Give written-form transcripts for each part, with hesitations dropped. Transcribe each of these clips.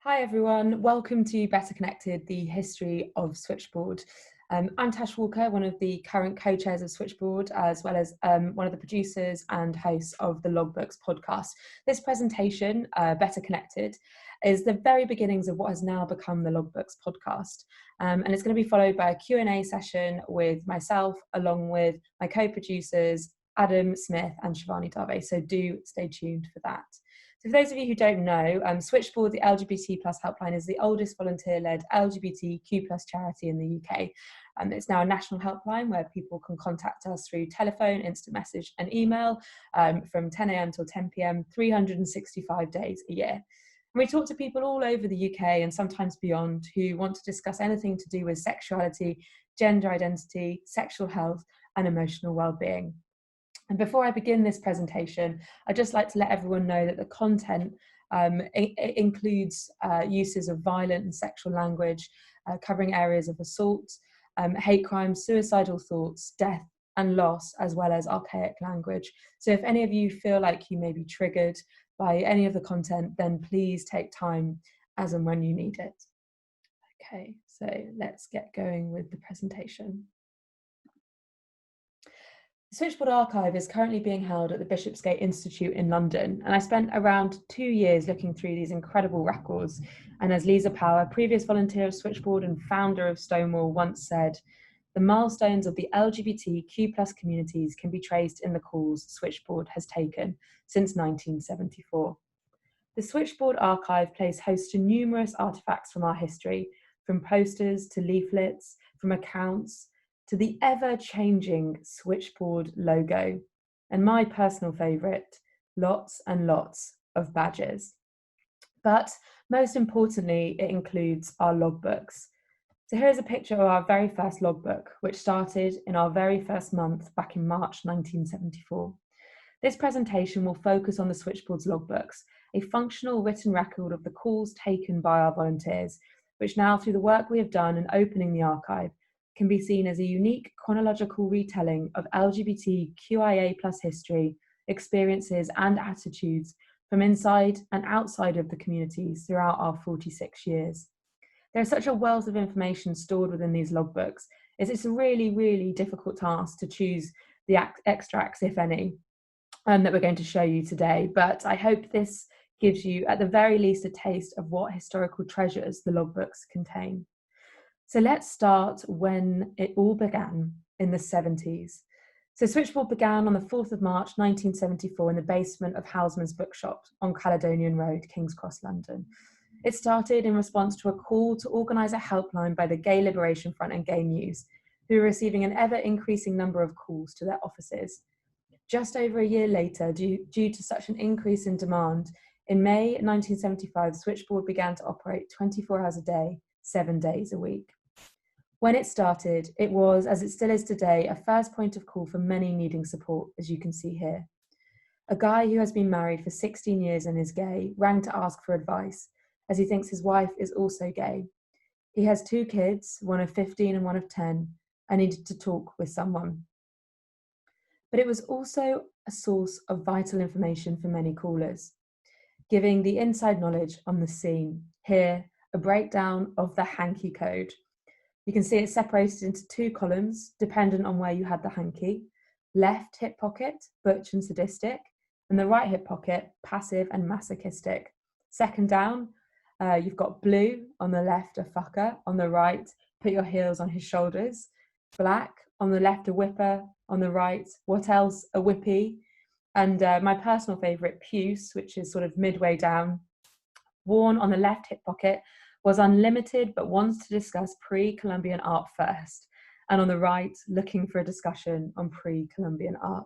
Hi everyone, welcome to Better Connected, the history of Switchboard. I'm Tash Walker, one of the current co-chairs of Switchboard, as well as one of the producers and hosts of the Logbooks podcast. This presentation, Better Connected, is the very beginnings of what has now become the Logbooks podcast. And it's going to be followed by a Q&A session with myself, along with my co-producers, Adam, Smith and Shivani Dave. So do stay tuned for that. So for those of you who don't know, Switchboard, the LGBT plus helpline, is the oldest volunteer-led LGBTQ plus charity in the UK. It's now a national helpline where people can contact us through telephone, instant message and email from 10 a.m. till 10 p.m, 365 days a year. And we talk to people all over the UK and sometimes beyond who want to discuss anything to do with sexuality, gender identity, sexual health and emotional well-being. And before I begin this presentation, I'd just like to let everyone know that the content it includes uses of violent and sexual language, covering areas of assault, hate crimes, suicidal thoughts, death and loss, as well as archaic language. So if any of you feel like you may be triggered by any of the content, then please take time as and when you need it. Okay, so let's get going with the presentation. The Switchboard Archive is currently being held at the Bishopsgate Institute in London, and I spent around 2 years looking through these incredible records. And as Lisa Power, previous volunteer of Switchboard and founder of Stonewall, once said, the milestones of the LGBTQ plus communities can be traced in the calls Switchboard has taken since 1974. The Switchboard Archive plays host to numerous artefacts from our history, from posters to leaflets, from accounts, to the ever-changing Switchboard logo, and my personal favourite, lots and lots of badges. But most importantly, it includes our logbooks. So here's a picture of our very first logbook, which started in our very first month back in March 1974. This presentation will focus on the Switchboard's logbooks, a functional written record of the calls taken by our volunteers, which now, through the work we have done in opening the archive, can be seen as a unique chronological retelling of LGBTQIA plus history, experiences and attitudes from inside and outside of the communities throughout our 46 years. There's such a wealth of information stored within these logbooks, as it's a really, really difficult task to choose the extracts, if any, that we're going to show you today. But I hope this gives you, at the very least, a taste of what historical treasures the logbooks contain. So let's start when it all began in the 70s. So Switchboard began on the 4th of March 1974 in the basement of Houseman's Bookshop on Caledonian Road, King's Cross, London. It started in response to a call to organise a helpline by the Gay Liberation Front and Gay News, who were receiving an ever-increasing number of calls to their offices. Just over a year later, due to such an increase in demand, in May 1975, Switchboard began to operate 24 hours a day, 7 days a week. When it started, it was, as it still is today, a first point of call for many needing support, as you can see here. A guy who has been married for 16 years and is gay rang to ask for advice, as he thinks his wife is also gay. He has 2 kids, one of 15 and one of 10, and needed to talk with someone. But it was also a source of vital information for many callers, giving the inside knowledge on the scene. Here, a breakdown of the hanky code. You can see it's separated into 2 columns, dependent on where you had the hanky. Left hip pocket, butch and sadistic, and the right hip pocket, passive and masochistic. Second down, you've got blue, on the left a fucker, on the right, put your heels on his shoulders. Black, on the left a whipper, on the right, what else, a whippy. And my personal favourite, puce, which is sort of midway down. Worn on the left hip pocket, was unlimited but wants to discuss pre-Columbian art first, and on the right, looking for a discussion on pre-Columbian art.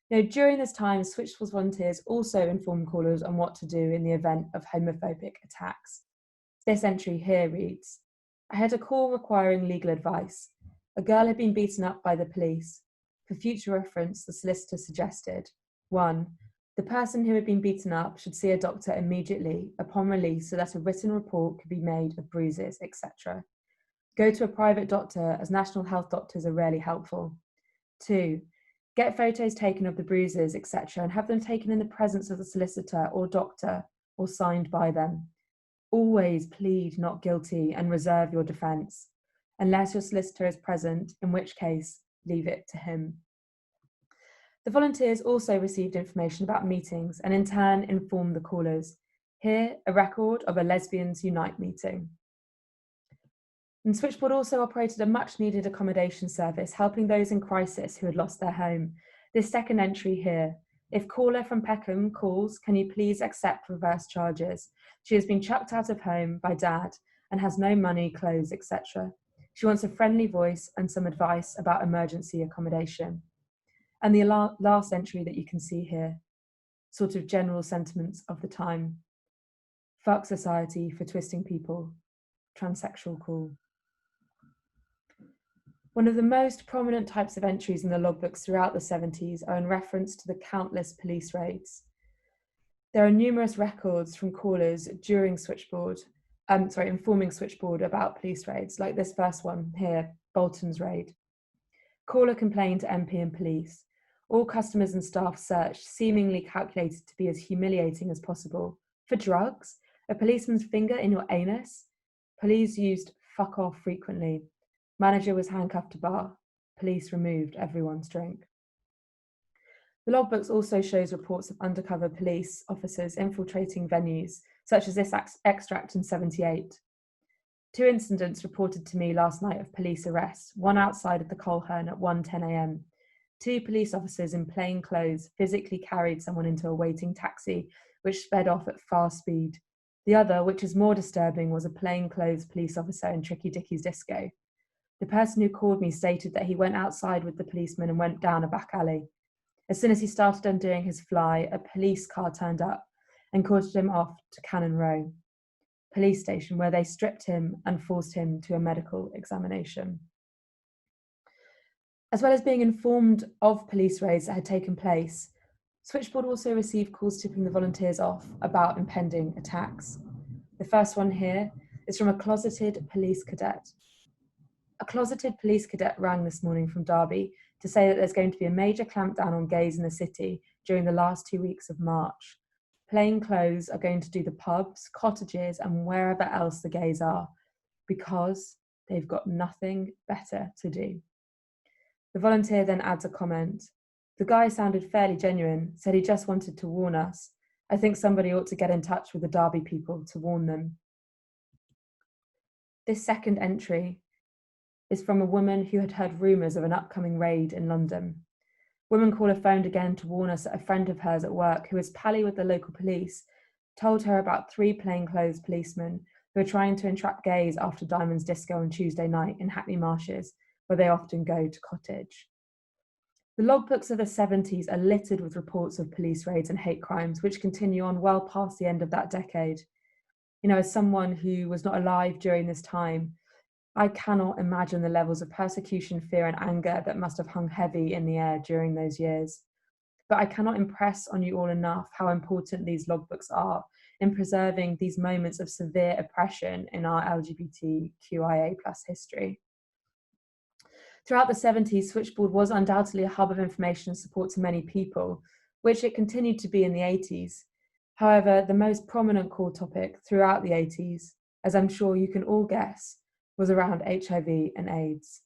Now, during this time, Switchboard volunteers also informed callers on what to do in the event of homophobic attacks. This entry here reads, I had a call requiring legal advice. A girl had been beaten up by the police. For future reference, the solicitor suggested, 1. The person who had been beaten up should see a doctor immediately upon release so that a written report could be made of bruises, etc. Go to a private doctor, as national health doctors are rarely helpful. 2. Get photos taken of the bruises, etc. and have them taken in the presence of the solicitor or doctor or signed by them. Always plead not guilty and reserve your defence, unless your solicitor is present, in which case, leave it to him. The volunteers also received information about meetings and in turn informed the callers. Here, a record of a Lesbians Unite meeting. And Switchboard also operated a much needed accommodation service, helping those in crisis who had lost their home. This second entry here: if caller from Peckham calls, can you please accept reverse charges? She has been chucked out of home by dad and has no money, clothes, etc. She wants a friendly voice and some advice about emergency accommodation. And the last entry that you can see here, sort of general sentiments of the time. Fuck society for twisting people. Transsexual call. One of the most prominent types of entries in the logbooks throughout the 70s are in reference to the countless police raids. There are numerous records from callers during informing Switchboard about police raids, like this first one here, Bolton's raid. Caller complained to MP and police. All customers and staff searched, seemingly calculated to be as humiliating as possible. For drugs? A policeman's finger in your anus? Police used fuck off frequently. Manager was handcuffed to bar. Police removed everyone's drink. The logbooks also shows reports of undercover police officers infiltrating venues, such as this extract in 78. 2 incidents reported to me last night of police arrests, one outside of the Coleherne at 1:10 a.m. 2 police officers in plain clothes physically carried someone into a waiting taxi, which sped off at fast speed. The other, which is more disturbing, was a plainclothes police officer in Tricky Dickie's disco. The person who called me stated that he went outside with the policeman and went down a back alley. As soon as he started undoing his fly, a police car turned up and carted him off to Cannon Row police station, where they stripped him and forced him to a medical examination. As well as being informed of police raids that had taken place, Switchboard also received calls tipping the volunteers off about impending attacks. The first one here is from a closeted police cadet. A closeted police cadet rang this morning from Derby to say that there's going to be a major clampdown on gays in the city during the last 2 weeks of March. Plain clothes are going to do the pubs, cottages, and wherever else the gays are, because they've got nothing better to do. The volunteer then adds a comment. The guy sounded fairly genuine, said he just wanted to warn us. I think somebody ought to get in touch with the Derby people to warn them. This second entry is from a woman who had heard rumours of an upcoming raid in London. Woman caller phoned again to warn us that a friend of hers at work, who was pally with the local police, told her about 3 plainclothes policemen who were trying to entrap gays after Diamond's disco on Tuesday night in Hackney Marshes, where they often go to cottage. The logbooks of the 70s are littered with reports of police raids and hate crimes, which continue on well past the end of that decade. You know, as someone who was not alive during this time, I cannot imagine the levels of persecution, fear, and anger that must have hung heavy in the air during those years. But I cannot impress on you all enough how important these logbooks are in preserving these moments of severe oppression in our LGBTQIA+ history. Throughout the 70s, Switchboard was undoubtedly a hub of information and support to many people, which it continued to be in the 80s. However, the most prominent core topic throughout the 80s, as I'm sure you can all guess, was around HIV and AIDS.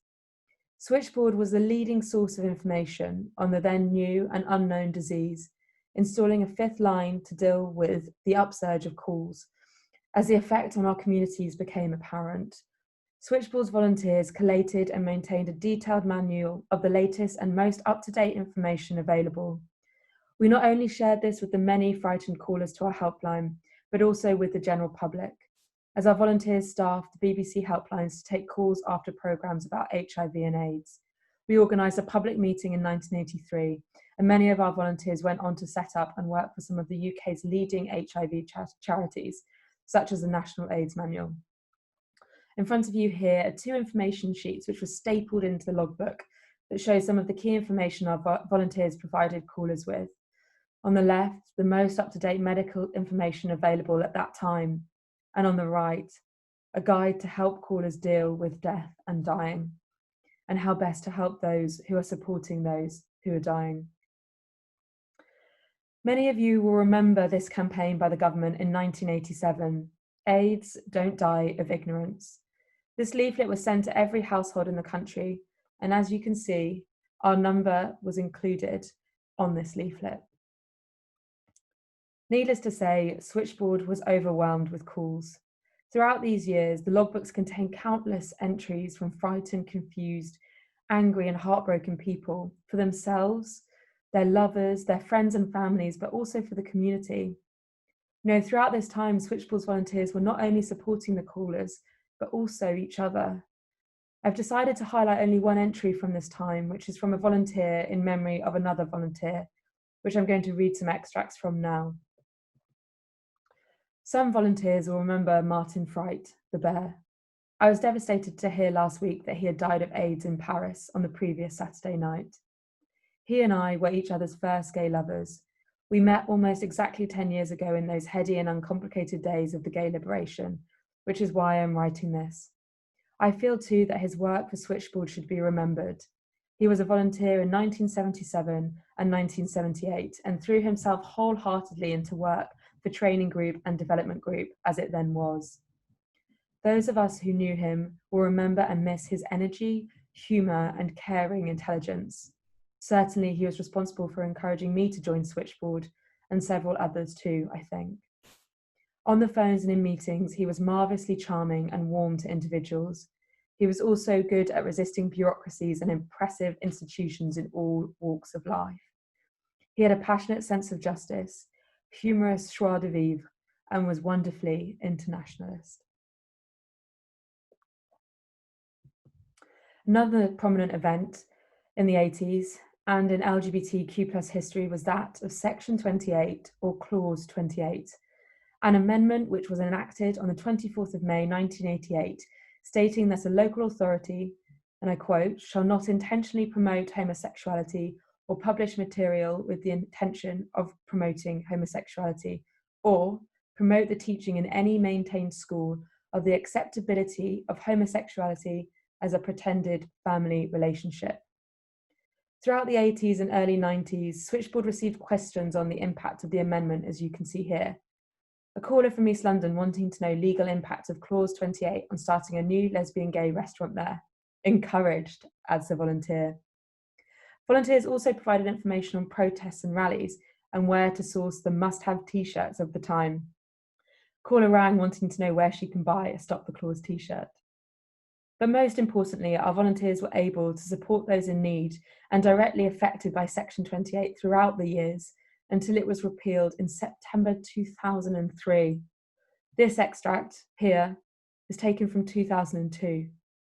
Switchboard was the leading source of information on the then new and unknown disease, installing a 5th line to deal with the upsurge of calls as the effect on our communities became apparent. Switchboard's volunteers collated and maintained a detailed manual of the latest and most up-to-date information available. We not only shared this with the many frightened callers to our helpline, but also with the general public, as our volunteers staffed the BBC helplines to take calls after programmes about HIV and AIDS. We organised a public meeting in 1983, and many of our volunteers went on to set up and work for some of the UK's leading HIV charities, such as the National AIDS Manual. In front of you here are 2 information sheets which were stapled into the logbook that show some of the key information our volunteers provided callers with. On the left, the most up-to-date medical information available at that time, and on the right, a guide to help callers deal with death and dying, and how best to help those who are supporting those who are dying. Many of you will remember this campaign by the government in 1987, AIDS, don't die of ignorance. This leaflet was sent to every household in the country, and as you can see, our number was included on this leaflet. Needless to say, Switchboard was overwhelmed with calls. Throughout these years, the logbooks contain countless entries from frightened, confused, angry, and heartbroken people for themselves, their lovers, their friends and families, but also for the community. You know, throughout this time, Switchboard's volunteers were not only supporting the callers, but also each other. I've decided to highlight only one entry from this time, which is from a volunteer in memory of another volunteer, which I'm going to read some extracts from now. Some volunteers will remember Martin Fright, the bear. I was devastated to hear last week that he had died of AIDS in Paris on the previous Saturday night. He and I were each other's first gay lovers. We met almost exactly 10 years ago in those heady and uncomplicated days of the gay liberation, which is why I'm writing this. I feel too that his work for Switchboard should be remembered. He was a volunteer in 1977 and 1978 and threw himself wholeheartedly into work for Training Group and Development Group, as it then was. Those of us who knew him will remember and miss his energy, humour, and caring intelligence. Certainly, he was responsible for encouraging me to join Switchboard, and several others too, I think. On the phones and in meetings, he was marvellously charming and warm to individuals. He was also good at resisting bureaucracies and impressive institutions in all walks of life. He had a passionate sense of justice, humorous joie de vivre, and was wonderfully internationalist. Another prominent event in the 80s and in LGBTQ+ history was that of Section 28, or Clause 28, an amendment which was enacted on the 24th of May 1988, stating that a local authority, and I quote, shall not intentionally promote homosexuality or publish material with the intention of promoting homosexuality, or promote the teaching in any maintained school of the acceptability of homosexuality as a pretended family relationship. Throughout the 80s and early 90s, Switchboard received questions on the impact of the amendment, as you can see here. A caller from East London wanting to know legal impact of Clause 28 on starting a new lesbian-gay restaurant there. Encouraged, adds the volunteer. Volunteers also provided information on protests and rallies and where to source the must-have t-shirts of the time. Caller rang wanting to know where she can buy a Stop the Clause t-shirt. But most importantly, our volunteers were able to support those in need and directly affected by Section 28 throughout the years until it was repealed in September 2003. This extract here is taken from 2002,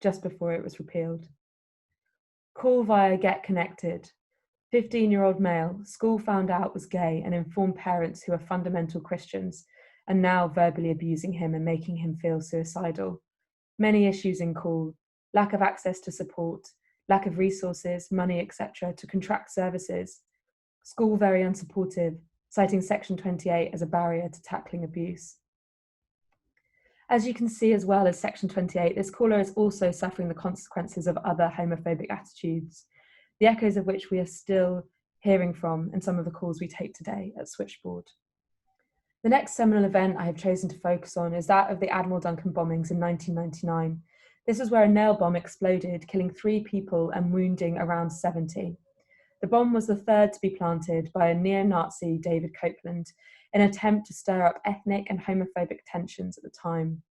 just before it was repealed. Call via Get Connected. 15-year-old male, school found out was gay and informed parents who are fundamental Christians and now verbally abusing him and making him feel suicidal. Many issues in call: lack of access to support, lack of resources, money, etc. to contract services. School very unsupportive, citing Section 28 as a barrier to tackling abuse. As you can see, as well as Section 28, this caller is also suffering the consequences of other homophobic attitudes, the echoes of which we are still hearing from in some of the calls we take today at Switchboard. The next seminal event I have chosen to focus on is that of the Admiral Duncan bombings in 1999. This is where a nail bomb exploded, killing 3 people and wounding around 70. The bomb was the third to be planted by a neo-Nazi, David Copeland, in an attempt to stir up ethnic and homophobic tensions at the time.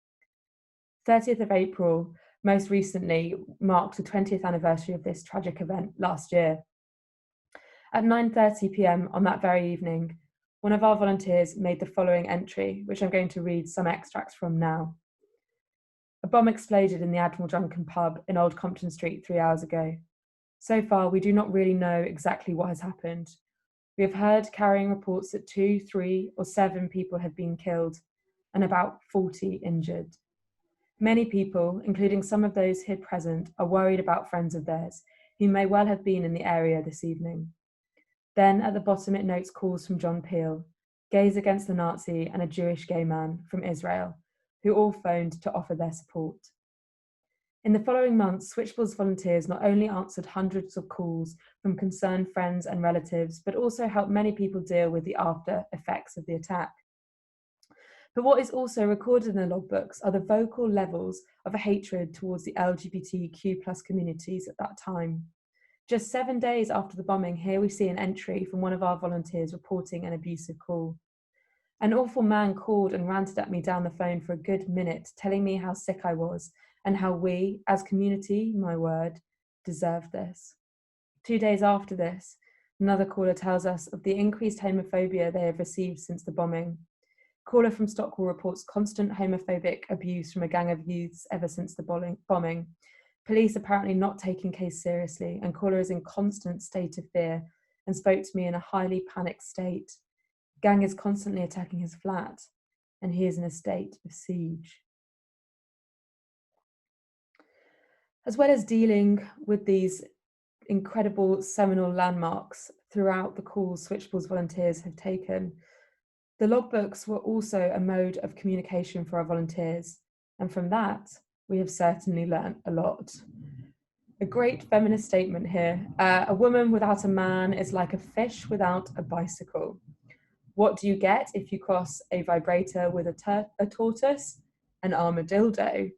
30th of April, most recently, marked the 20th anniversary of this tragic event last year. At 9:30 p.m. on that very evening, one of our volunteers made the following entry, which I'm going to read some extracts from now. A bomb exploded in the Admiral Duncan pub in Old Compton Street 3 hours ago. So far, we do not really know exactly what has happened. We have heard carrying reports that 2, 3, or 7 people have been killed and about 40 injured. Many people, including some of those here present, are worried about friends of theirs who may well have been in the area this evening. Then at the bottom it notes calls from John Peel, Gays Against the Nazi, and a Jewish gay man from Israel, who all phoned to offer their support. In the following months, Switchboard's volunteers not only answered hundreds of calls from concerned friends and relatives, but also helped many people deal with the after effects of the attack. But what is also recorded in the logbooks are the vocal levels of hatred towards the LGBTQ plus communities at that time. Just 7 days after the bombing, here we see an entry from one of our volunteers reporting an abusive call. An awful man called and ranted at me down the phone for a good minute, telling me how sick I was and how we, as community, my word, deserve this. 2 days after this, another caller tells us of the increased homophobia they have received since the bombing. Caller from Stockwell reports constant homophobic abuse from a gang of youths ever since the bombing. Police apparently not taking case seriously, and caller is in constant state of fear and spoke to me in a highly panicked state. Gang is constantly attacking his flat, and he is in a state of siege. As well as dealing with these incredible seminal landmarks throughout the calls Switchboard's volunteers have taken, the logbooks were also a mode of communication for our volunteers, and from that, we have certainly learnt a lot. A great feminist statement here. A woman without a man is like a fish without a bicycle. What do you get if you cross a vibrator with a tortoise? An armadillo.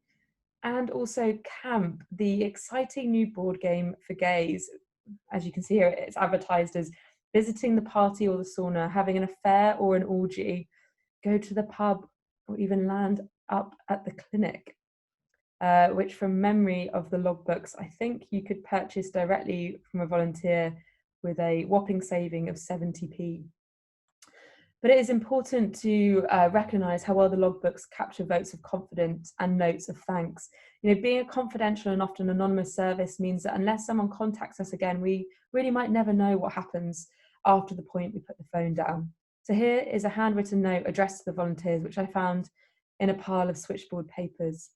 And also Camp, the exciting new board game for gays. As you can see here, it's advertised as visiting the party or the sauna, having an affair or an orgy, go to the pub, or even land up at the clinic, which from memory of the logbooks, I think you could purchase directly from a volunteer with a whopping saving of 70p. But it is important to recognise how well the logbooks capture votes of confidence and notes of thanks. You know, being a confidential and often anonymous service means that unless someone contacts us again, we really might never know what happens after the point we put the phone down. So here is a handwritten note addressed to the volunteers, which I found in a pile of switchboard papers.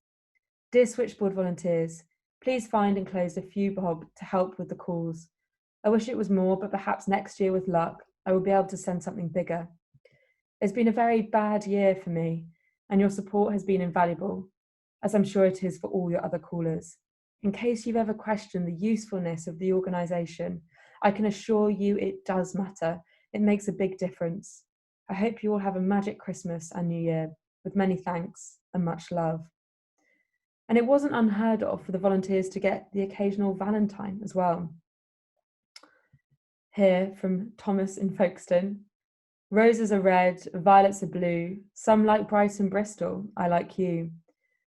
Dear switchboard volunteers, please find enclosed a few bob to help with the calls. I wish it was more, but perhaps next year with luck, I will be able to send something bigger. It's been a very bad year for me, and your support has been invaluable, as I'm sure it is for all your other callers. In case you've ever questioned the usefulness of the organisation, I can assure you it does matter. It makes a big difference. I hope you all have a magic Christmas and New Year, with many thanks and much love. And it wasn't unheard of for the volunteers to get the occasional Valentine as well. Here from Thomas in Folkestone. Roses are red, violets are blue. Some like Brighton, Bristol, I like you.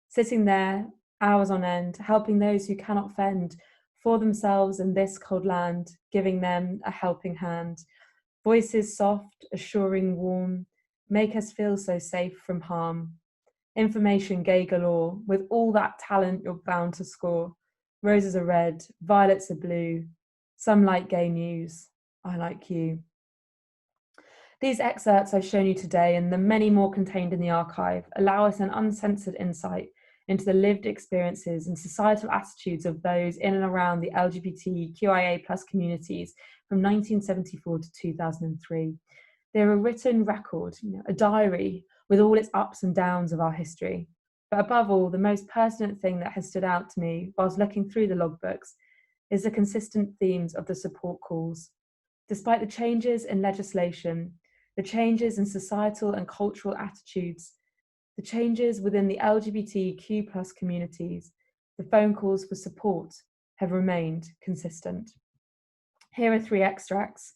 Sitting there, hours on end, helping those who cannot fend for themselves in this cold land, giving them a helping hand. Voices soft, assuring, warm, make us feel so safe from harm. Information gay galore, with all that talent you're bound to score. Roses are red, violets are blue. Some like gay news, I like you. These excerpts I've shown you today and the many more contained in the archive allow us an uncensored insight into the lived experiences and societal attitudes of those in and around the LGBTQIA+ communities from 1974 to 2003. They're a written record, a diary with all its ups and downs of our history. But above all, the most pertinent thing that has stood out to me whilst looking through the logbooks is the consistent themes of the support calls. Despite the changes in legislation, the changes in societal and cultural attitudes, the changes within the LGBTQ+ communities, the phone calls for support have remained consistent. Here are 3 extracts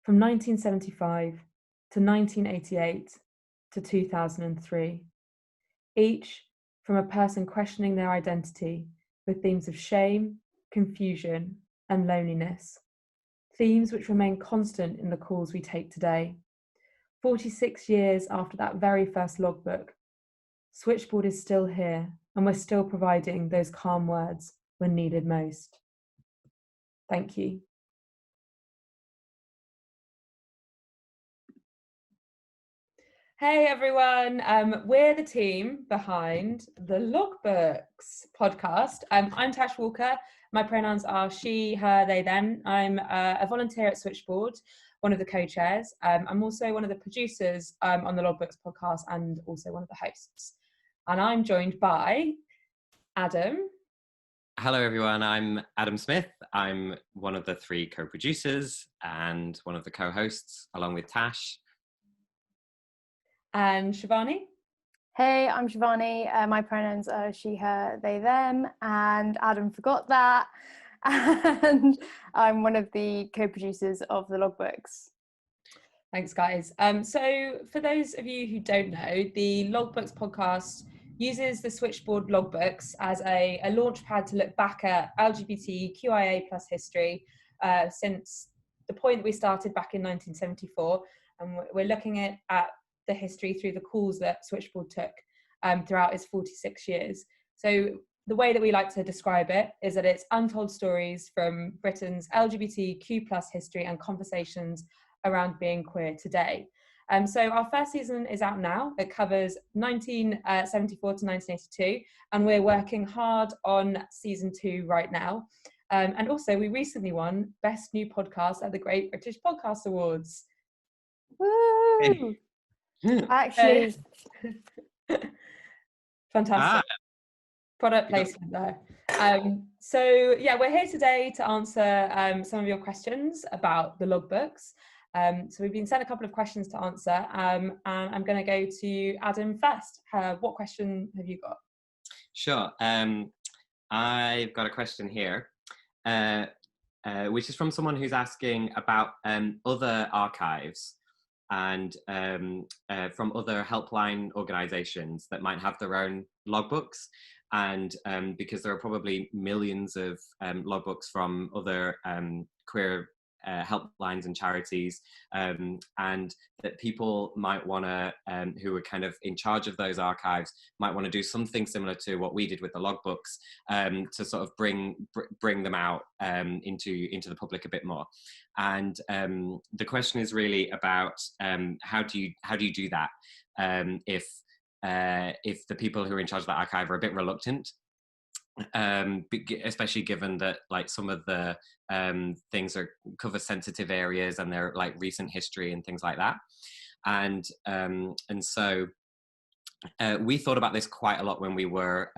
from 1975 to 1988 to 2003, each from a person questioning their identity with themes of shame, confusion, and loneliness. Themes which remain constant in the calls we take today. 46 years after that very first logbook, Switchboard is still here, and we're still providing those calm words when needed most. Thank you. Hey everyone, we're the team behind the Logbooks podcast. I'm Tash Walker. My pronouns are she, her, they, them. I'm a volunteer at Switchboard, one of the co-chairs. I'm also one of the producers on the Logbooks podcast and also one of the hosts. And I'm joined by Adam. Hello everyone, I'm Adam Smith. I'm one of the 3 co-producers and one of the co-hosts along with Tash. And Shivani? Hey, I'm Shivani. My pronouns are she, her, they, them, and Adam forgot that. And I'm one of the co-producers of the logbooks. Thanks, guys. So for those of you who don't know, the Logbooks podcast uses the Switchboard logbooks as a launch pad to look back at LGBTQIA plus history since the point that we started back in 1974. And we're looking at the history through the calls that Switchboard took throughout its 46 years. So the way that we like to describe it is that it's untold stories from Britain's LGBTQ plus history and conversations around being queer today. So our first season is out now. It covers 1974 to 1982, and we're working hard on season 2 right now. And also, we recently won Best New Podcast at the Great British Podcast Awards. Woo! Actually, fantastic. Product placement there. So yeah, we're here today to answer some of your questions about the logbooks. So we've been sent a couple of questions to answer, and I'm going to go to Adam first. What question have you got? Sure. I've got a question here, which is from someone who's asking about other archives and from other helpline organisations that might have their own logbooks. And because there are probably millions of logbooks from other queer helplines and charities, and that people might want to, who are kind of in charge of those archives, might want to do something similar to what we did with the logbooks, to sort of bring them out into the public a bit more. And the question is really about how do you do that if the people who are in charge of the archive are a bit reluctant, especially given that like some of the things cover sensitive areas and they're like recent history and things like that. And so we thought about this quite a lot when we were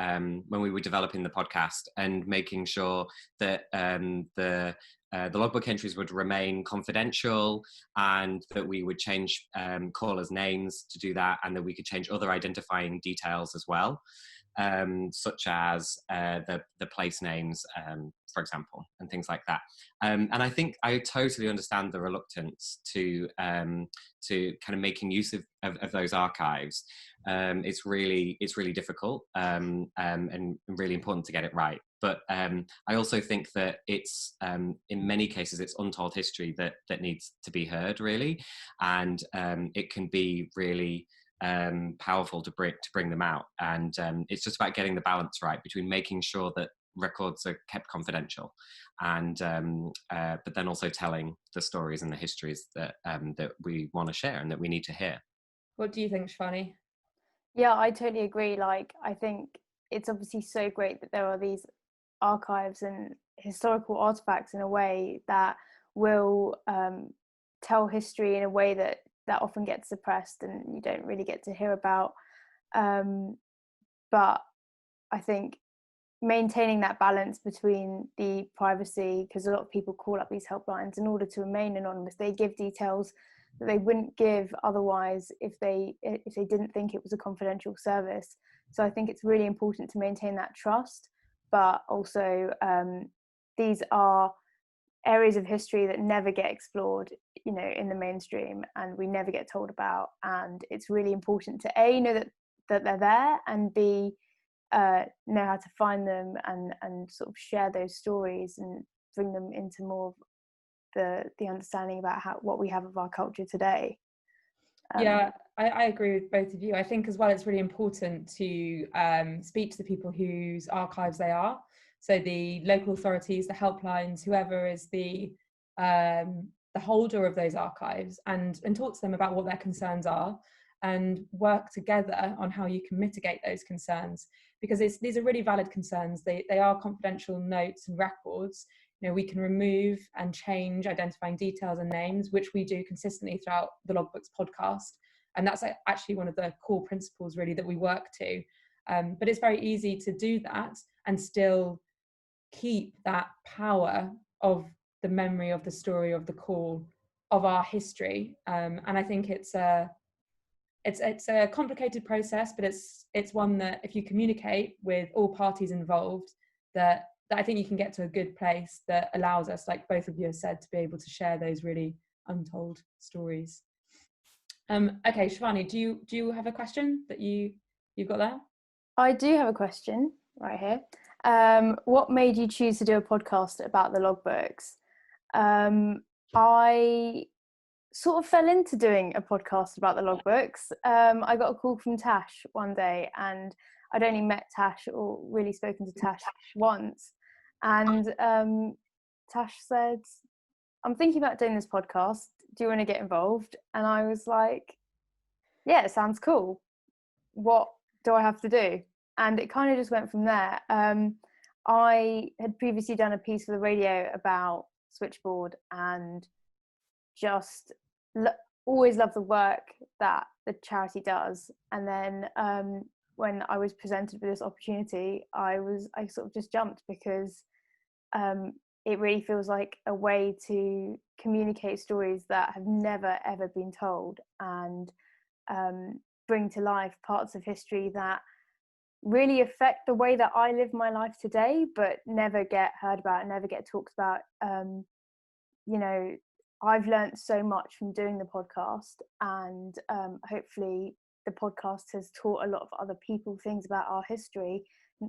developing the podcast and making sure that the logbook entries would remain confidential, and that we would change callers' names to do that, and that we could change other identifying details as well, such as the place names, for example, and things like that. And I think I totally understand the reluctance to kind of making use of those archives. It's really difficult and really important to get it right. But I also think that it's in many cases it's untold history that needs to be heard, really, and it can be really powerful to bring them out. And it's just about getting the balance right between making sure that records are kept confidential, and but then also telling the stories and the histories that we want to share and that we need to hear. What do you think, Shivani? Yeah, I totally agree. Like, I think it's obviously so great that there are these archives and historical artifacts in a way that will tell history in a way that often gets suppressed and you don't really get to hear about. But I think maintaining that balance between the privacy, because a lot of people call up these helplines in order to remain anonymous. They give details that they wouldn't give otherwise if they didn't think it was a confidential service. So I think it's really important to maintain that trust, but also these are areas of history that never get explored, you know, in the mainstream, and we never get told about. And it's really important to A, know that they're there, and B, know how to find them and sort of share those stories and bring them into more of the understanding about what we have of our culture today. Yeah, I agree with both of you. I think as well it's really important to speak to the people whose archives they are. So the local authorities, the helplines, whoever is the holder of those archives, and talk to them about what their concerns are, and work together on how you can mitigate those concerns, because these are really valid concerns. They are confidential notes and records. You know, we can remove and change identifying details and names, which we do consistently throughout the Logbooks podcast. And that's actually one of the core principles really that we work to. But it's very easy to do that and still keep that power of the memory of the story of the call of our history. And I think it's it's a complicated process, but it's one that if you communicate with all parties involved, that I think you can get to a good place that allows us, like both of you have said, to be able to share those really untold stories. Okay, Shivani, do you have a question that you've got there? I do have a question right here. What made you choose to do a podcast about the logbooks? I sort of fell into doing a podcast about the logbooks. I got a call from Tash one day, and I'd only met Tash or really spoken to Tash once. And Tash said, I'm thinking about doing this podcast. Do you want to get involved? And I was like, yeah, it sounds cool. What do I have to do? And it kind of just went from there. I had previously done a piece for the radio about Switchboard, and just always loved the work that the charity does. And then when I was presented with this opportunity, I sort of just jumped, because it really feels like a way to communicate stories that have never ever been told, and bring to life parts of history that really affect the way that I live my life today, but never get heard about and never get talked about. You know, I've learned so much from doing the podcast, and hopefully the podcast has taught a lot of other people things about our history.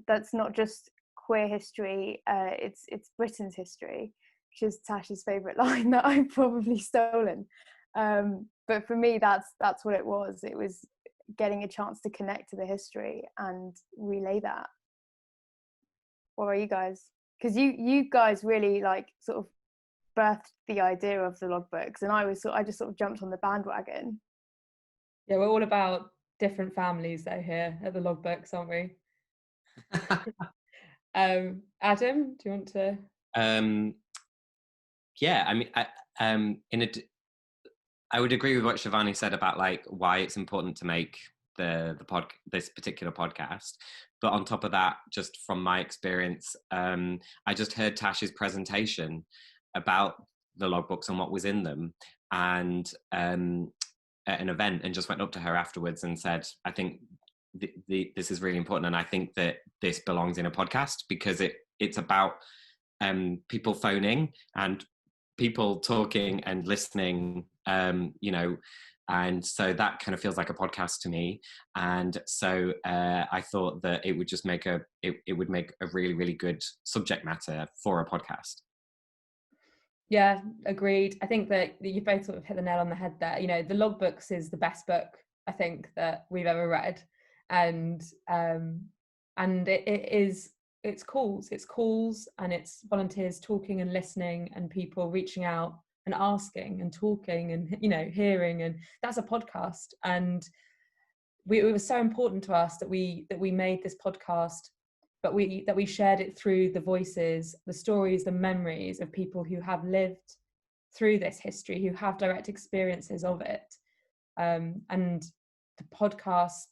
That's not just queer history, it's Britain's history, which is Tash's favourite line that I've probably stolen. But for me, that's what it was. It was getting a chance to connect to the history and relay that. What are you guys? Because you guys really like sort of birthed the idea of the logbooks, and I just sort of jumped on the bandwagon. Yeah, we're all about different families though here at the logbooks, aren't we? Adam, do you want to? Yeah, I mean, I would agree with what Shivani said about like why it's important to make this particular podcast. But on top of that, just from my experience, I just heard Tash's presentation about the logbooks and what was in them, and at an event, and just went up to her afterwards and said, I think this is really important, and I think that this belongs in a podcast, because it's about people phoning and people talking and listening, and so that kind of feels like a podcast to me. And so I thought that it would just make it would make a really, really good subject matter for a podcast. Yeah, agreed. I think that you both sort of hit the nail on the head there. You know, the logbooks is the best book I think that we've ever read, and it's calls and it's volunteers talking and listening, and people reaching out and asking and talking and, you know, hearing, and that's a podcast. And it was so important to us that we made this podcast, but that we shared it through the voices, the stories, the memories of people who have lived through this history, who have direct experiences of it. And the podcast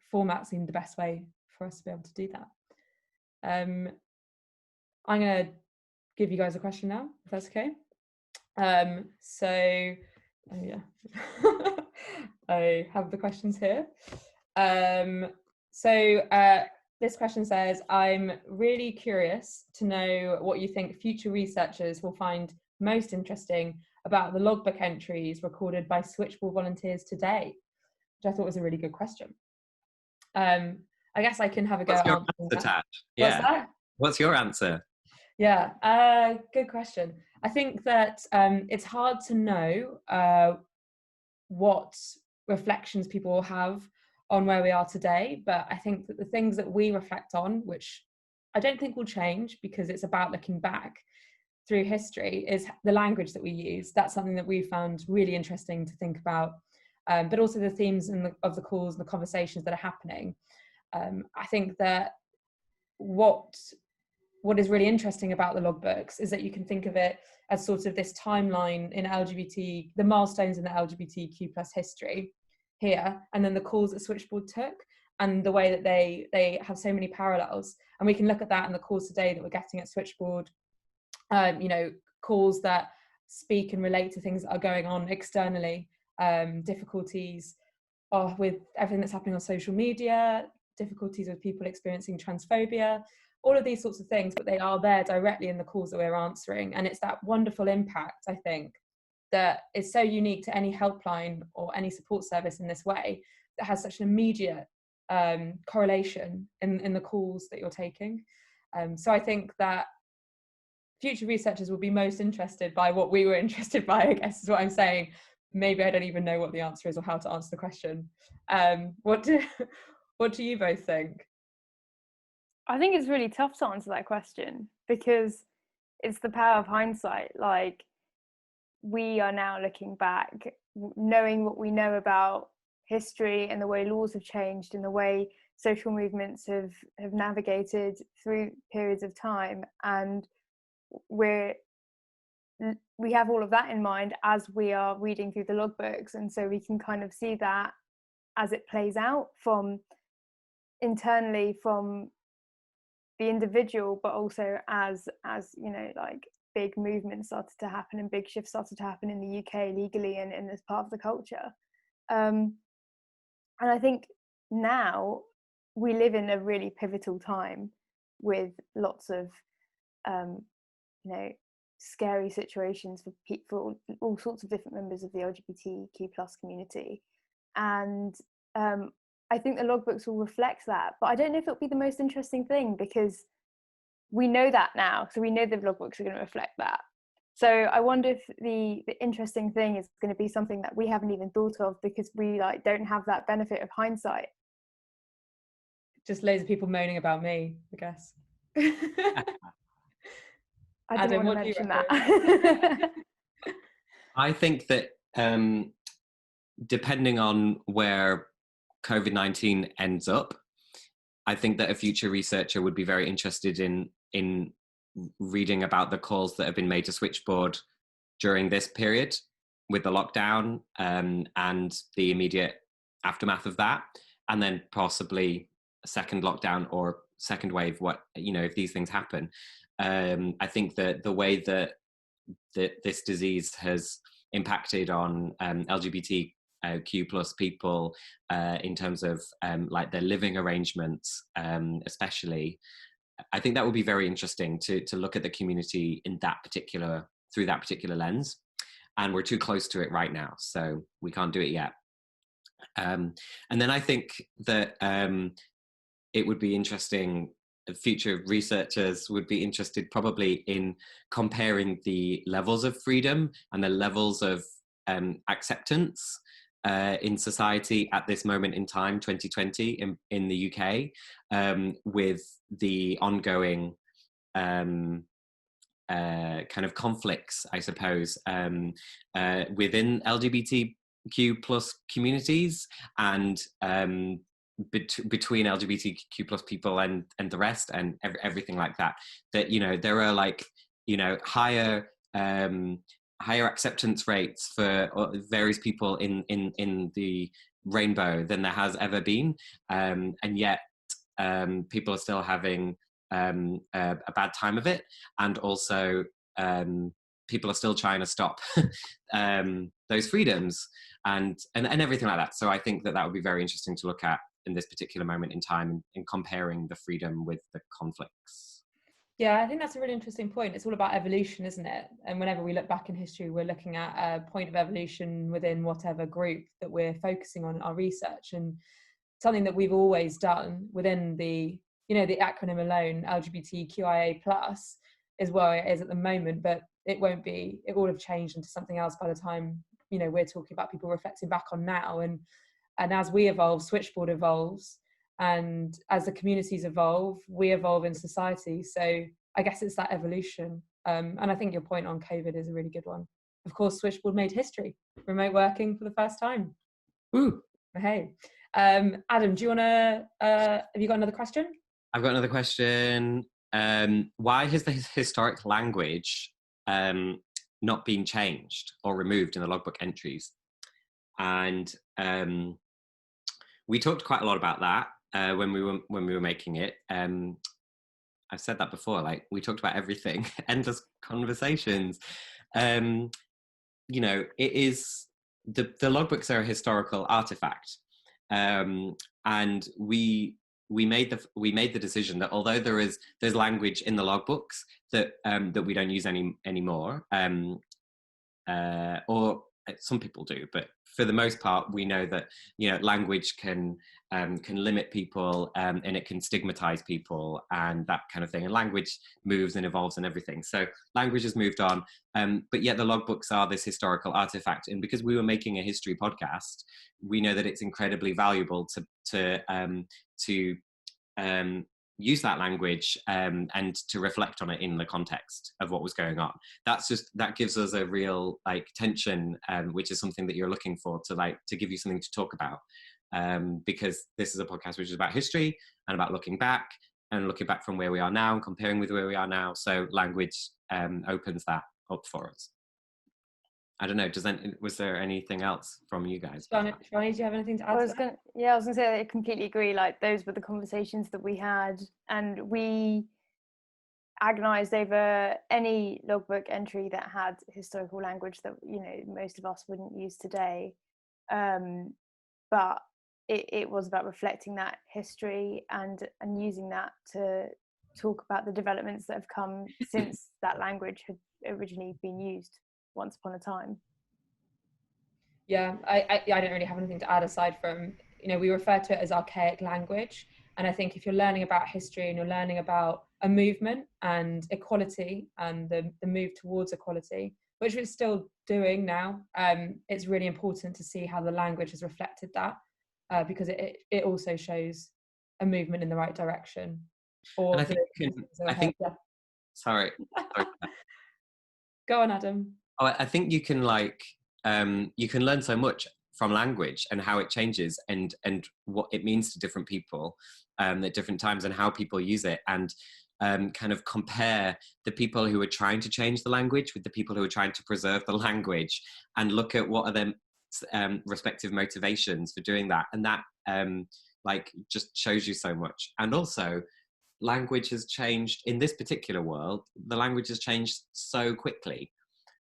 format seemed the best way for us to be able to do that. I'm going to give you guys a question now, if that's okay. I have the questions here. This question says, I'm really curious to know what you think future researchers will find most interesting about the logbook entries recorded by Switchboard volunteers today, which I thought was a really good question. I guess I can have a go. What's your answer, Tash? Yeah. What's your answer? Yeah, good question. I think that it's hard to know what reflections people will have on where we are today, but I think that the things that we reflect on, which I don't think will change because it's about looking back through history, is the language that we use. That's something that we found really interesting to think about, but also the themes of the calls and the conversations that are happening. I think that what is really interesting about the logbooks is that you can think of it as sort of this timeline in LGBT, the milestones in the LGBTQ plus history here, and then the calls that Switchboard took, and the way that they have so many parallels. And we can look at that in the calls today that we're getting at Switchboard, calls that speak and relate to things that are going on externally, difficulties, with everything that's happening on social media, difficulties with people experiencing transphobia, all of these sorts of things, but they are there directly in the calls that we're answering. And it's that wonderful impact, I think, that is so unique to any helpline or any support service in this way, that has such an immediate correlation in the calls that you're taking. So I think that future researchers will be most interested by what we were interested by, I guess is what I'm saying. Maybe I don't even know what the answer is or how to answer the question. What do you both think? I think it's really tough to answer that question, because it's the power of hindsight. Like, we are now looking back, knowing what we know about history and the way laws have changed and the way social movements have navigated through periods of time, and we have all of that in mind as we are reading through the logbooks, and so we can kind of see that as it plays out from internally from the individual, but also as you know, like, big movements started to happen and big shifts started to happen in the UK legally and in this part of the culture. And I think now we live in a really pivotal time with lots of you know, scary situations for people, all sorts of different members of the LGBTQ+ community, and I think the logbooks will reflect that. But I don't know if it'll be the most interesting thing, because we know that now, so we know the logbooks are going to reflect that. So I wonder if the interesting thing is going to be something that we haven't even thought of, because we don't have that benefit of hindsight. Just loads of people moaning about me, I guess. I didn't Adam, want to mention that. I think that depending on where COVID-19 ends up, I think that a future researcher would be very interested in reading about the calls that have been made to Switchboard during this period with the lockdown and the immediate aftermath of that, and then possibly a second lockdown or second wave, if these things happen. I think that the way that this disease has impacted on LGBTQ+ people in terms of their living arrangements, especially, I think that would be very interesting to look at the community through that particular lens. And we're too close to it right now, so we can't do it yet. And then I think that it would be interesting, future researchers would be interested probably in comparing the levels of freedom and the levels of acceptance in society at this moment in time, 2020, in the UK, with the ongoing kind of conflicts, I suppose, within LGBTQ+ communities and between LGBTQ+ people and the rest, and everything like that. That, there are higher acceptance rates for various people in the rainbow than there has ever been, and yet people are still having a bad time of it, and also people are still trying to stop those freedoms and everything like that. So I think that would be very interesting to look at in this particular moment in time, in comparing the freedom with the conflicts. Yeah, I think that's a really interesting point. It's all about evolution, isn't it? And whenever we look back in history, we're looking at a point of evolution within whatever group that we're focusing on in our research. And something that we've always done within the acronym alone, LGBTQIA+, is where it is at the moment, but it won't be. It will have changed into something else by the time, we're talking about people reflecting back on now. And as we evolve, Switchboard evolves. And as the communities evolve, we evolve in society. So I guess it's that evolution. And I think your point on COVID is a really good one. Of course, Switchboard made history, remote working for the first time. Woo! Hey, Adam, do you want to, have you got another question? I've got another question. Why has the historic language not been changed or removed in the logbook entries? And we talked quite a lot about that when we were making it. I've said that before. We talked about everything, endless conversations. It is the logbooks are a historical artifact, And we made the decision that although there's language in the logbooks that we don't use anymore, or some people do, but for the most part, we know that language can limit people, and it can stigmatize people and that kind of thing. And language moves and evolves and everything. So language has moved on, but yet the logbooks are this historical artifact. And because we were making a history podcast, we know that it's incredibly valuable to use that language and to reflect on it in the context of what was going on. That gives us a real tension, which is something that you're looking for to give you something to talk about, because this is a podcast which is about history and about looking back from where we are now and comparing with where we are now. So language opens that up for us. I don't know. Was there anything else from you guys? Shivani, do you have anything to add? I was going to say that I completely agree. Those were the conversations that we had, and we agonized over any logbook entry that had historical language that most of us wouldn't use today. But it was about reflecting that history and using that to talk about the developments that have come since that language had originally been used once upon a time. Yeah, I don't really have anything to add aside from, we refer to it as archaic language. And I think if you're learning about history and you're learning about a movement and equality and the move towards equality, which we're still doing now, it's really important to see how the language has reflected that, because it also shows a movement in the right direction. Or and I think sorry. Go on, Adam. I think you can learn so much from language and how it changes and what it means to different people at different times and how people use it, and kind of compare the people who are trying to change the language with the people who are trying to preserve the language, and look at what are their respective motivations for doing that. And that just shows you so much. And also, language has changed in this particular world. The language has changed so quickly.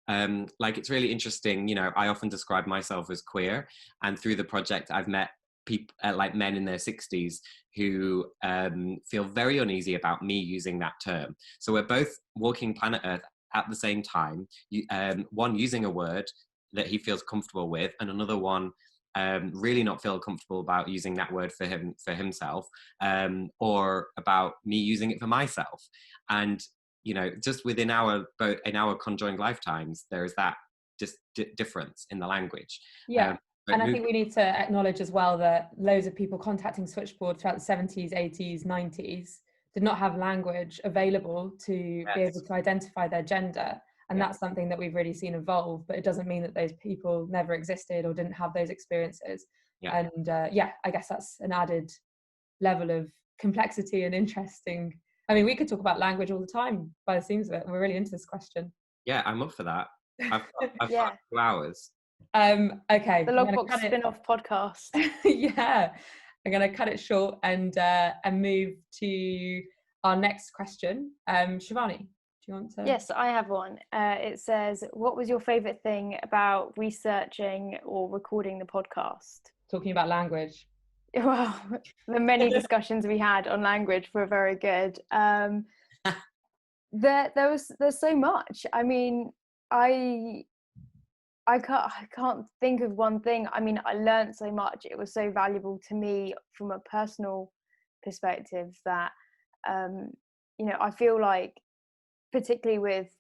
It's really interesting. I often describe myself as queer, and through the project I've met people men in their 60s who feel very uneasy about me using that term. So we're both walking planet Earth at the same time, one using a word that he feels comfortable with, and another one really not feel comfortable about using that word for himself, or about me using it for myself. And just within our conjoined lifetimes, there is that difference in the language. Yeah. And I think we need to acknowledge as well that loads of people contacting Switchboard throughout the 70s, 80s, 90s did not have language available to be able to identify their gender. And that's something that we've really seen evolve, but it doesn't mean that those people never existed or didn't have those experiences. Yeah. And I guess that's an added level of complexity and interesting. I mean, we could talk about language all the time by the seams of it. We're really into this question. Yeah, I'm up for that. I've got 2 hours. Okay. The Logbook spin-off podcast. Yeah. I'm going to cut it short and move to our next question. Shivani, do you want to? Yes, I have one. It says, what was your favourite thing about researching or recording the podcast? Talking about language. Well, the many discussions we had on language were very good. There's so much. I mean, I can't think of one thing. I mean, I learned so much. It was so valuable to me from a personal perspective that, I feel like, particularly with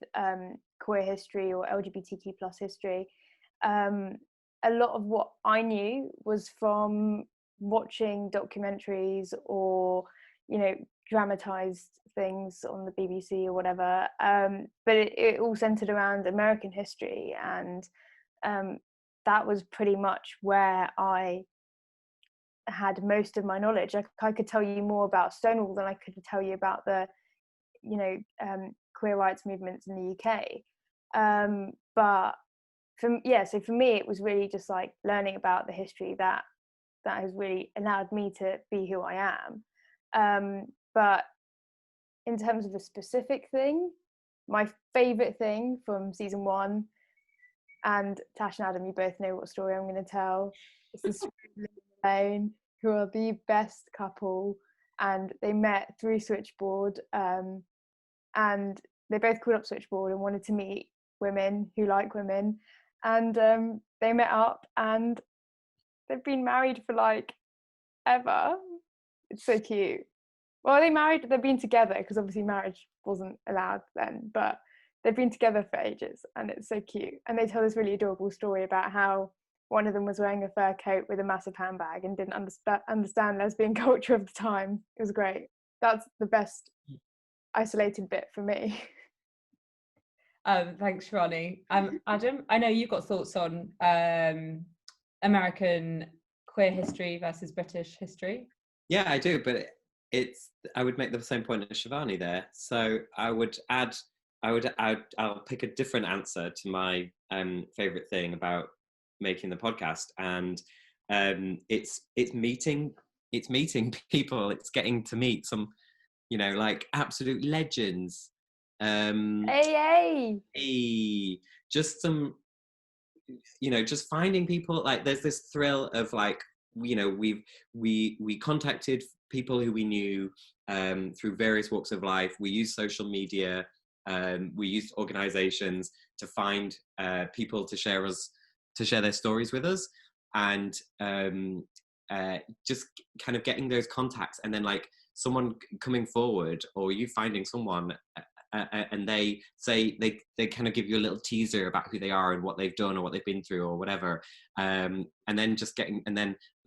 queer history or LGBTQ plus history, a lot of what I knew was from watching documentaries or, dramatized things on the BBC or whatever. But it all centered around American history, and that was pretty much where I had most of my knowledge. I could tell you more about Stonewall than I could tell you about the, queer rights movements in the UK. But so for me, it was really just learning about the history that has really allowed me to be who I am. But in terms of a specific thing, my favourite thing from season 1, and Tash and Adam, you both know what story I'm going to tell. It's the Lane, who are the best couple, and they met through Switchboard, and they both called up Switchboard and wanted to meet women who like women, and they met up and they've been married for like ever. It's so cute. Well, they've been together because obviously marriage wasn't allowed then, but they've been together for ages, and it's so cute. And they tell this really adorable story about how one of them was wearing a fur coat with a massive handbag and didn't understand lesbian culture of the time. It was great. That's the best isolated bit for me. Thanks, Shivani. Adam, I know you've got thoughts on American queer history versus British history. Yeah, I do, but I would make the same point as Shivani there. So I'll pick a different answer to my favorite thing about making the podcast, and it's meeting people. It's getting to meet some, like absolute legends. Just some, just finding people. Like there's this thrill of like, we contacted people who we knew through various walks of life. We used social media, we used organizations to find people to share their stories with us, and just kind of getting those contacts, and then like someone coming forward, or you finding someone and they say they kind of give you a little teaser about who they are and what they've done or what they've been through or whatever, and then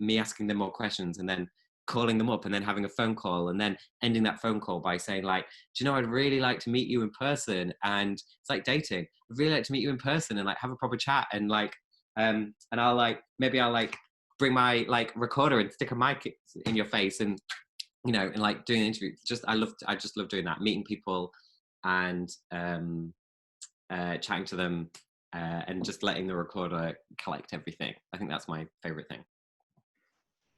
me asking them more questions, and then calling them up, and then having a phone call, and then ending that phone call by saying like, do you know, I'd really like to meet you in person. And it's like dating. I'd really like to meet you in person and like have a proper chat, and like and I'll bring my like recorder and stick a mic in your face, and and like doing an interview. I just love doing that, meeting people and chatting to them, and just letting the recorder collect everything. I think that's my favorite thing.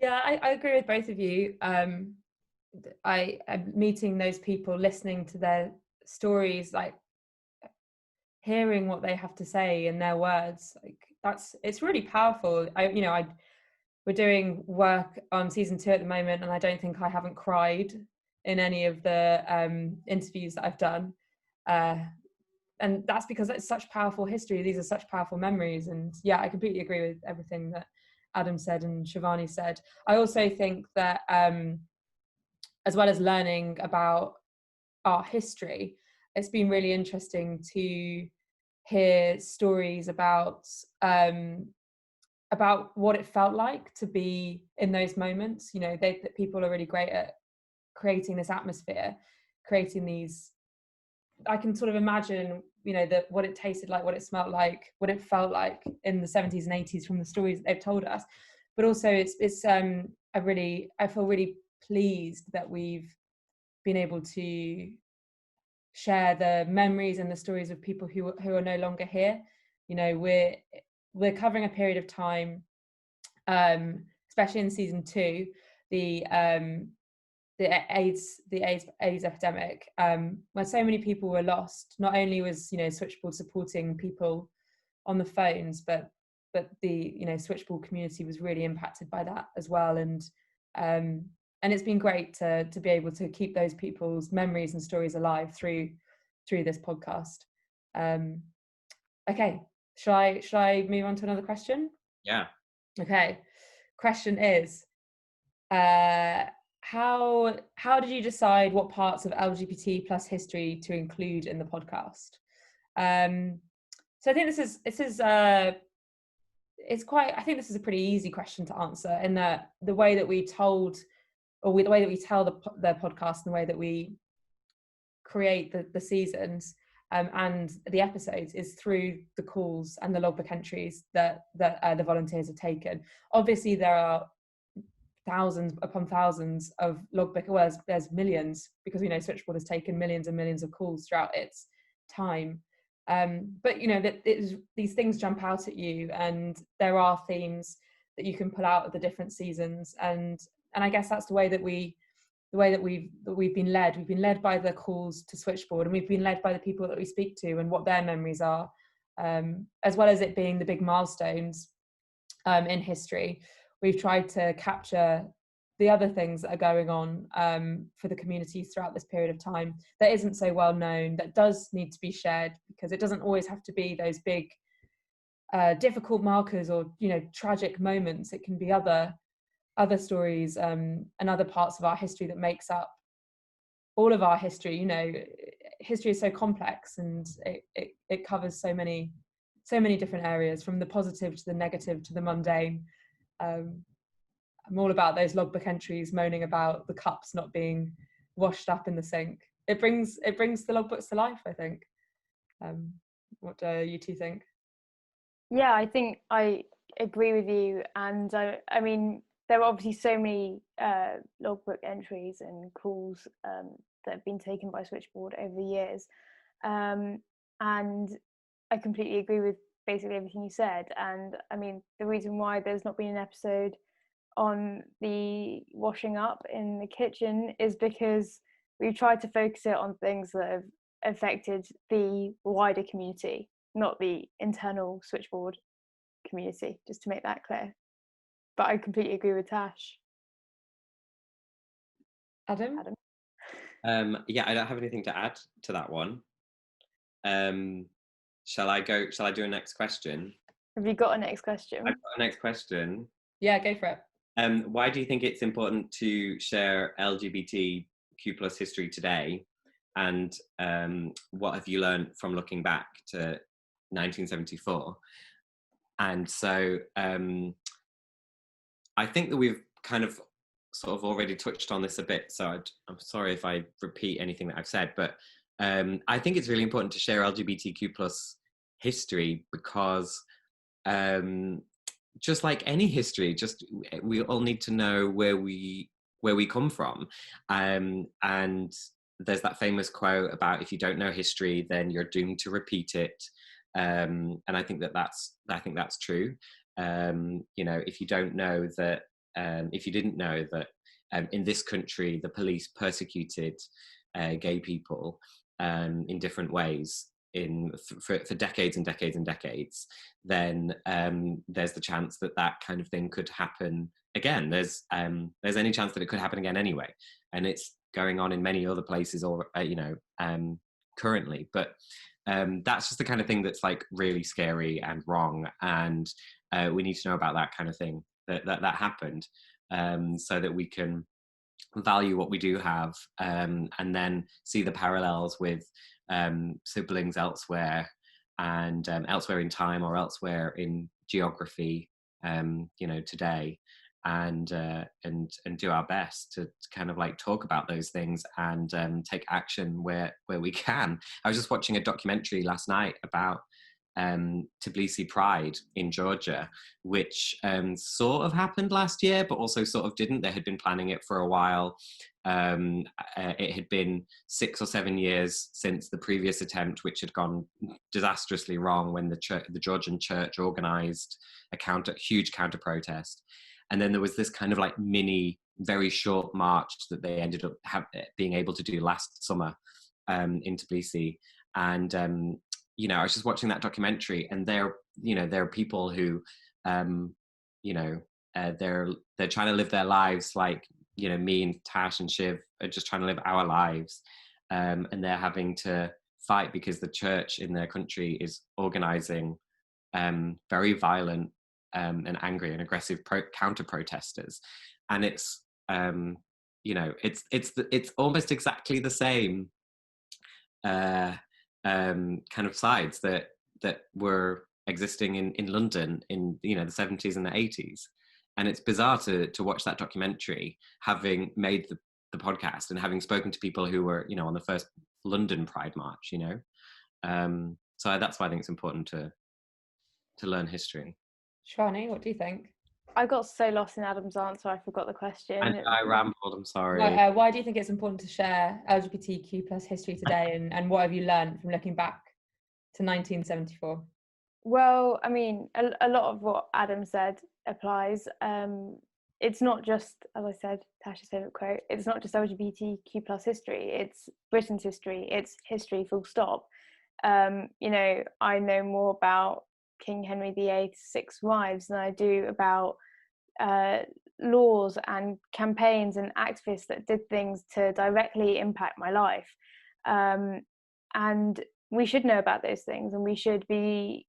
Yeah, I agree with both of you. I'm meeting those people, listening to their stories, like hearing what they have to say in their words. Like it's really powerful. We're doing work on season 2 at the moment, and I don't think I haven't cried in any of the interviews that I've done. And that's because it's such powerful history. These are such powerful memories. And yeah, I completely agree with everything that Adam said and Shivani said. I also think that as well as learning about our history, it's been really interesting to hear stories about what it felt like to be in those moments. That people are really great at creating this atmosphere, creating these. I can sort of imagine, what it tasted like, what it smelled like, what it felt like in the 70s and 80s from the stories that they've told us. But also, I feel really pleased that we've been able to share the memories and the stories of people who are no longer here. We're covering a period of time, especially in season 2, the AIDS epidemic, where so many people were lost. Not only was Switchboard supporting people on the phones, but the Switchboard community was really impacted by that as well. And it's been great to be able to keep those people's memories and stories alive through this podcast. Okay, should I move on to another question? Yeah. Okay. Question is, how did you decide what parts of LGBT plus history to include in the podcast? So I think this is I think this is a pretty easy question to answer, in that the way that we tell the podcast, and the way that we create the seasons and the episodes is through the calls and the logbook entries that the volunteers have taken. Obviously, there are thousands upon thousands of logbook. Well, there's millions, because Switchboard has taken millions and millions of calls throughout its time. But these things jump out at you, and there are themes that you can pull out of the different seasons, and I guess that's the way that we've been led. We've been led by the calls to Switchboard, and we've been led by the people that we speak to and what their memories are, as well as it being the big milestones in history. we've tried to capture the other things that are going on for the communities throughout this period of time that isn't so well known, that does need to be shared, because it doesn't always have to be those big difficult markers or, you know, tragic moments. It can be other stories and other parts of our history that makes up all of our history. You know, history is so complex, and it covers so many different areas, from the positive to the negative to the mundane. I'm all about those logbook entries moaning about the cups not being washed up in the sink. It brings the logbooks to life, I think. What do you two think? Yeah, I think I agree with you. And I mean, there are obviously so many logbook entries and calls that have been taken by Switchboard over the years. And I completely agree with basically everything you said. And I mean, the reason why there's not been an episode on the washing up in the kitchen is because we've tried to focus it on things that have affected the wider community, not the internal Switchboard community, just to make that clear. But I completely agree with Tash. Adam? Yeah, I don't have anything to add to that one. Shall I do a next question? Have you got a next question? I've got a next question. Yeah, go for it. Why do you think it's important to share LGBTQ+ history today? And what have you learned from looking back to 1974? And so I think that we've kind of sort of already touched on this a bit, so I'm sorry if I repeat anything that I've said, but I think it's really important to share LGBTQ+ history, because just like any history, we all need to know where we come from, and there's that famous quote about, if you don't know history, then you're doomed to repeat it, and I think that's true. You know, if you don't know that, if you didn't know that in this country the police persecuted gay people in different ways for decades and decades and decades, then there's the chance that kind of thing could happen again. There's any chance that it could happen again anyway, and it's going on in many other places, or currently. But that's just the kind of thing that's like really scary and wrong, and we need to know about that kind of thing that happened, so that we can value what we do have, and then see the parallels with siblings elsewhere, and elsewhere in time or elsewhere in geography, today, and do our best to kind of like talk about those things, and take action where we can. I was just watching a documentary last night about Tbilisi Pride in Georgia, which sort of happened last year, but also sort of didn't. They had been planning it for a while. It had been 6 or 7 years since the previous attempt, which had gone disastrously wrong, when the Georgian church organised a huge counter protest. And then there was this kind of like mini, very short march that they ended up being able to do last summer in Tbilisi. And I was just watching that documentary, and there are people who, they're trying to live their lives like, me and Tash and Shiv are just trying to live our lives, and they're having to fight because the church in their country is organising very violent and angry and aggressive counter protesters, and it's it's almost exactly the same kind of sides that were existing in London in the 70s and the 80s. And it's bizarre to watch that documentary, having made the podcast and having spoken to people who were on the first London Pride March. So that's why I think it's important to learn history. Shivani, what do you think? I got so lost in Adam's answer, I forgot the question. I rambled, I'm sorry. Why do you think it's important to share LGBTQ+ history today, and what have you learned from looking back to 1974? Well, I mean, a lot of what Adam said applies. It's not just, as I said, Tash's favourite quote, it's not just LGBTQ+ history, it's Britain's history, it's history full stop. I know more about King Henry VIII's 6 wives than I do about laws and campaigns and activists that did things to directly impact my life. And we should know about those things, and we should be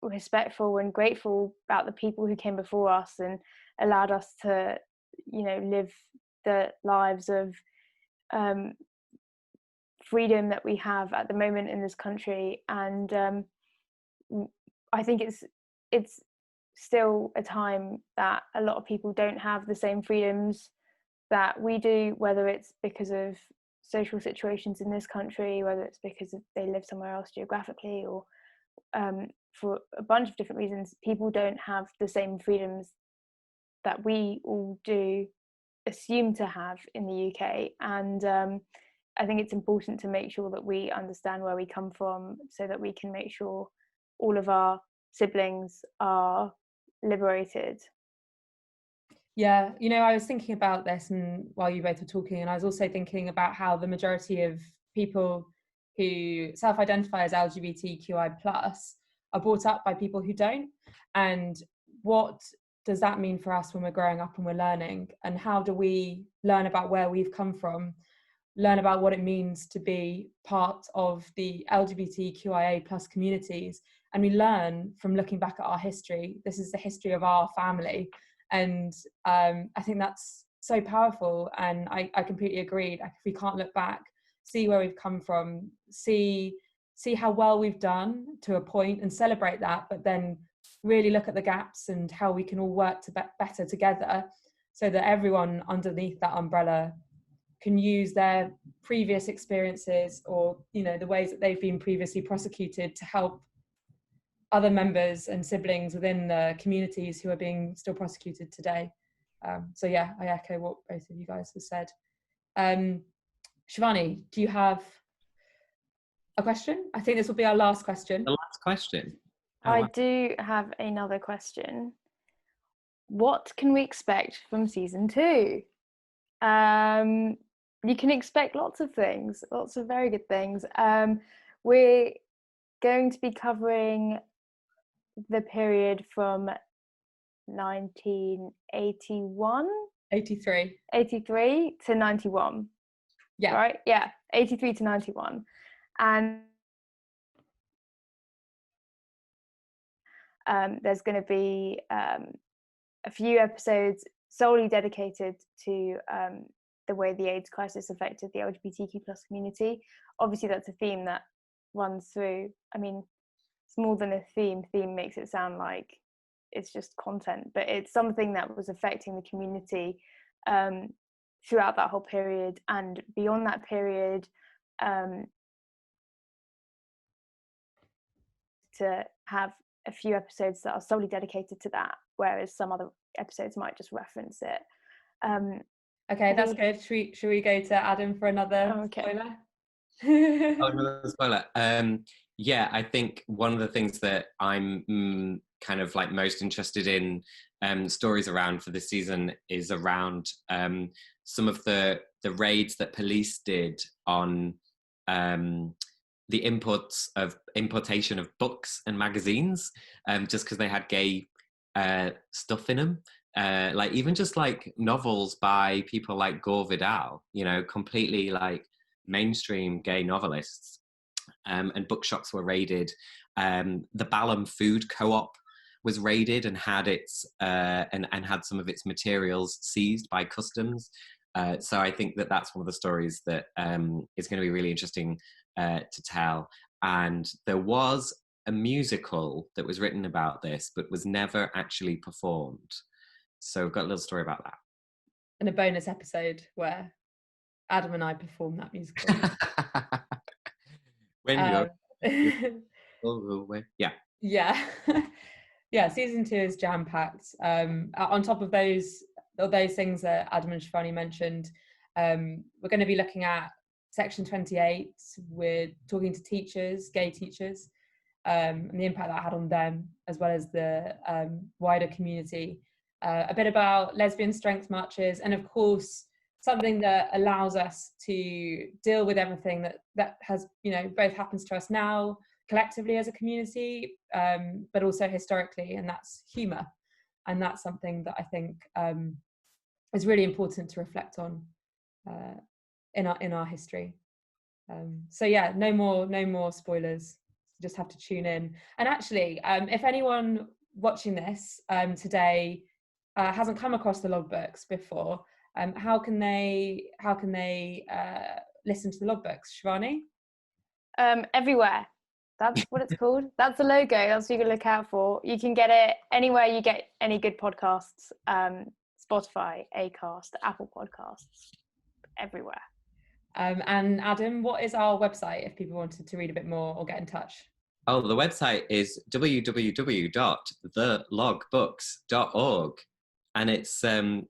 respectful and grateful about the people who came before us and allowed us to, you know, live the lives of freedom that we have at the moment in this country. And I think it's still a time that a lot of people don't have the same freedoms that we do, whether it's because of social situations in this country, whether it's because they live somewhere else geographically, or for a bunch of different reasons. People don't have the same freedoms that we all do assume to have in the UK. And I think it's important to make sure that we understand where we come from, so that we can make sure all of our siblings are liberated. Yeah, you know, I was thinking about this and while you both were talking, and I was also thinking about how the majority of people who self-identify as LGBTQI plus are brought up by people who don't. And what does that mean for us when we're growing up and we're learning? And how do we learn about where we've come from, learn about what it means to be part of the LGBTQIA plus communities? And we learn from looking back at our history. This is the history of our family. And I think that's so powerful. And I completely agree. Like, if we can't look back, see where we've come from, see how well we've done to a point and celebrate that, but then really look at the gaps and how we can all work to better together, so that everyone underneath that umbrella can use their previous experiences, or, you know, the ways that they've been previously prosecuted, to help other members and siblings within the communities who are being still prosecuted today. So yeah, I echo what both of you guys have said. Shivani, do you have a question? I think this will be our last question. The last question. Oh, I wow. do have another question. What can we expect from season 2? You can expect lots of things, lots of very good things. We're going to be covering the period from 83 to 91. Yeah. Right? Yeah, 83 to 91. And there's going to be a few episodes solely dedicated to the way the AIDS crisis affected the LGBTQ plus community. Obviously, that's a theme that runs through. I mean, it's more than a theme. Theme makes it sound like it's just content, but it's something that was affecting the community throughout that whole period and beyond that period. To have a few episodes that are solely dedicated to that, whereas some other episodes might just reference it. Okay, that's good. Should we go to Adam for another spoiler? Another spoiler. Yeah, I think one of the things that I'm kind of like most interested in stories around for this season is around some of the raids that police did on the importation of books and magazines, just because they had gay stuff in them. Like even just like novels by people like Gore Vidal, you know, completely like mainstream gay novelists, and bookshops were raided. The Balham Food Co-op was raided and had its and had some of its materials seized by customs. So I think that that's one of the stories that is going to be really interesting to tell. And there was a musical that was written about this, but was never actually performed. So we've got a little story about that. And a bonus episode where Adam and I performed that musical. When yeah. Yeah. Yeah, season 2 is jam-packed. On top of those things that Adam and Shivani mentioned, we're going to be looking at Section 28. We're talking to teachers, gay teachers, and the impact that had on them, as well as the wider community. A bit about lesbian strength marches, and of course, something that allows us to deal with everything that has, you know, both happens to us now, collectively as a community, but also historically, and that's humour. And that's something that I think is really important to reflect on in our history. So yeah, no more spoilers. You just have to tune in. And actually, if anyone watching this today hasn't come across the logbooks before, how can they listen to the logbooks, Shivani? Everywhere. That's what it's called. That's the logo. That's what you can look out for. You can get it anywhere you get any good podcasts. Spotify, Acast, Apple Podcasts, everywhere. And Adam, what is our website if people wanted to read a bit more or get in touch? Oh, the website is www.thelogbooks.org, and it's I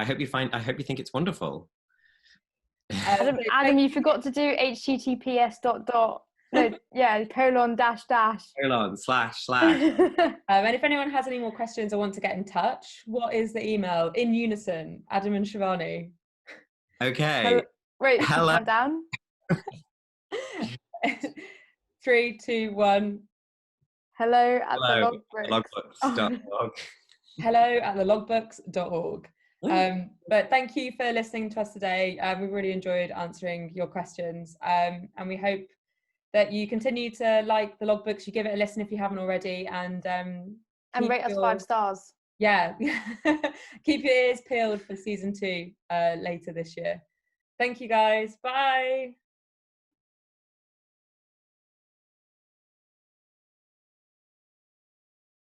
hope you think it's wonderful. Adam, you forgot to do https colon dash colon slash. And if anyone has any more questions or want to get in touch, what is the email? In unison, Adam and Shivani. Okay. Wait, count down. 3, 2, 1. Hello at the logbooks.org. Hello at the logbooks.org. But thank you for listening to us today. We really enjoyed answering your questions, and we hope that you continue to like the logbooks, you give it a listen if you haven't already, and rate us 5 stars. Yeah, keep your ears peeled for season 2 later this year. Thank you guys. Bye.